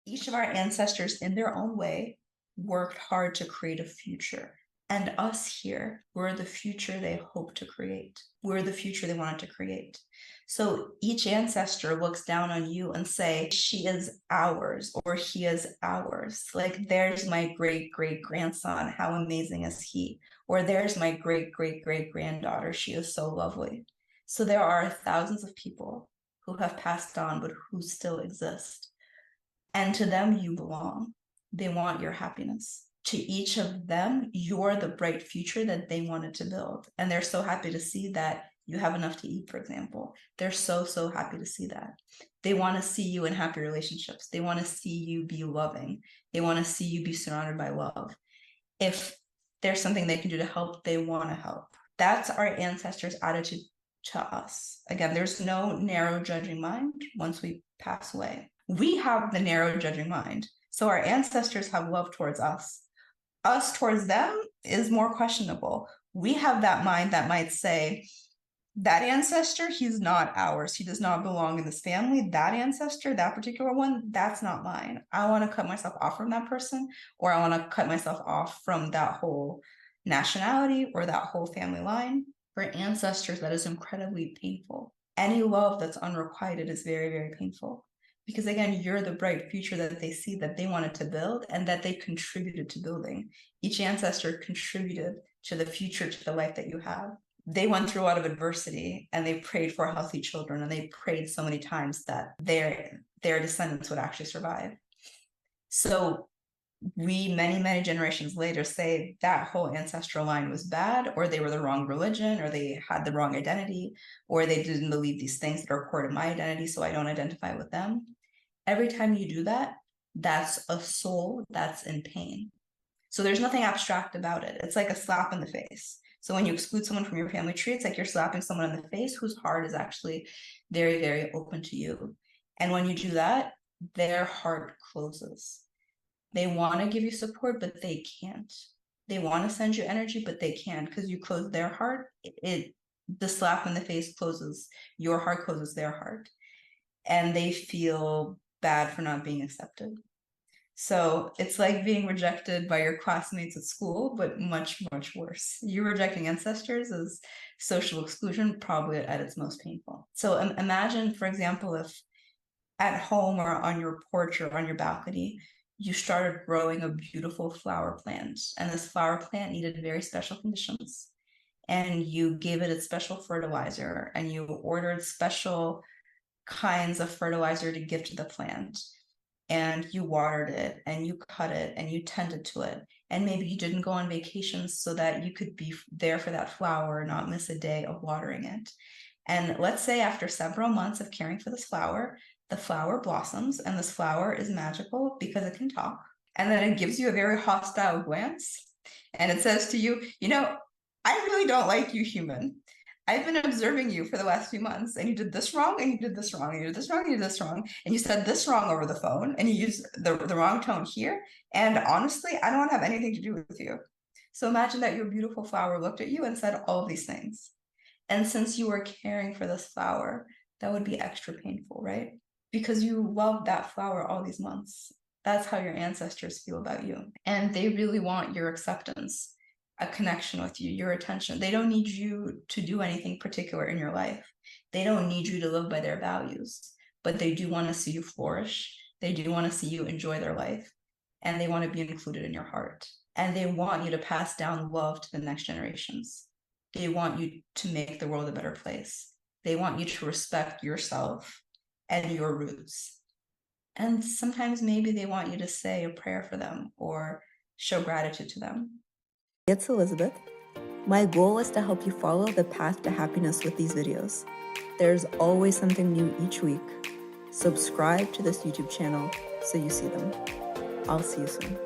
Each of our ancestors in their own way worked hard to create a future. And us here, we're the future they hope to create. We're the future they wanted to create. So each ancestor looks down on you and say, she is ours, or he is ours. Like, there's my great-great-grandson. How amazing is he? Or there's my great-great-great-granddaughter. She is so lovely. So there are thousands of people who have passed on, but who still exist. And to them, you belong. They want your happiness. To each of them, you're the bright future that they wanted to build. And they're so happy to see that you have enough to eat, for example. They're so happy to see that. They want to see you in happy relationships. They want to see you be loving. They want to see you be surrounded by love. If there's something they can do to help, they want to help. That's our ancestors' attitude to us. Again, there's no narrow judging mind once we pass away. We have the narrow judging mind. So our ancestors have love towards us. Us towards them is more questionable. We have that mind that might say, that ancestor, he's not ours. He does not belong in this family. That ancestor, that particular one, that's not mine. I want to cut myself off from that person, or I want to cut myself off from that whole nationality or that whole family line. For ancestors, that is incredibly painful. Any love that's unrequited is very painful. Because again, you're the bright future that they see, that they wanted to build, and that they contributed to building. Each ancestor contributed to the future, to the life that you have. They went through a lot of adversity, and they prayed for healthy children, and they prayed so many times that their descendants would actually survive. So we, many generations later, say that whole ancestral line was bad, or they were the wrong religion, or they had the wrong identity, or they didn't believe these things that are core to my identity, so I don't identify with them. Every time you do that, that's a soul that's in pain. So there's nothing abstract about it. It's like a slap in the face. So when you exclude someone from your family tree, it's like you're slapping someone in the face whose heart is actually very open to you. And when you do that, their heart closes. They want to give you support, but they can't. They want to send you energy, but they can't, because you close their heart. The slap in the face closes your heart, closes their heart, and they feel bad for not being accepted. So it's like being rejected by your classmates at school, but much worse. You rejecting ancestors is social exclusion, probably at its most painful. So imagine, for example, if at home or on your porch or on your balcony, you started growing a beautiful flower plant, and this flower plant needed very special conditions, and you gave it a special fertilizer, and you ordered special kinds of fertilizer to give to the plant, and you watered it, and you cut it, and you tended to it, and maybe you didn't go on vacations so that you could be there for that flower, not miss a day of watering it. And let's say after several months of caring for this flower, the flower blossoms, and this flower is magical because it can talk. And then it gives you a very hostile glance, and it says to you, I really don't like you, human. I've been observing you for the last few months, and you did this wrong, and you did this wrong, and you did this wrong, and you did this wrong, and you said this wrong over the phone, and you used the wrong tone here, and honestly, I don't want to have anything to do with you. So imagine that your beautiful flower looked at you and said all of these things. And since you were caring for this flower, that would be extra painful, right? Because you loved that flower all these months. That's how your ancestors feel about you. And they really want your acceptance, a connection with you, your attention. They don't need you to do anything particular in your life. They don't need you to live by their values, but they do want to see you flourish. They do want to see you enjoy their life, and they want to be included in your heart. And they want you to pass down love to the next generations. They want you to make the world a better place. They want you to respect yourself and your roots. And sometimes maybe they want you to say a prayer for them or show gratitude to them. It's Elizabeth. My goal is to help you follow the path to happiness with these videos. There's always something new each week. Subscribe to this YouTube channel so you see them. I'll see you soon.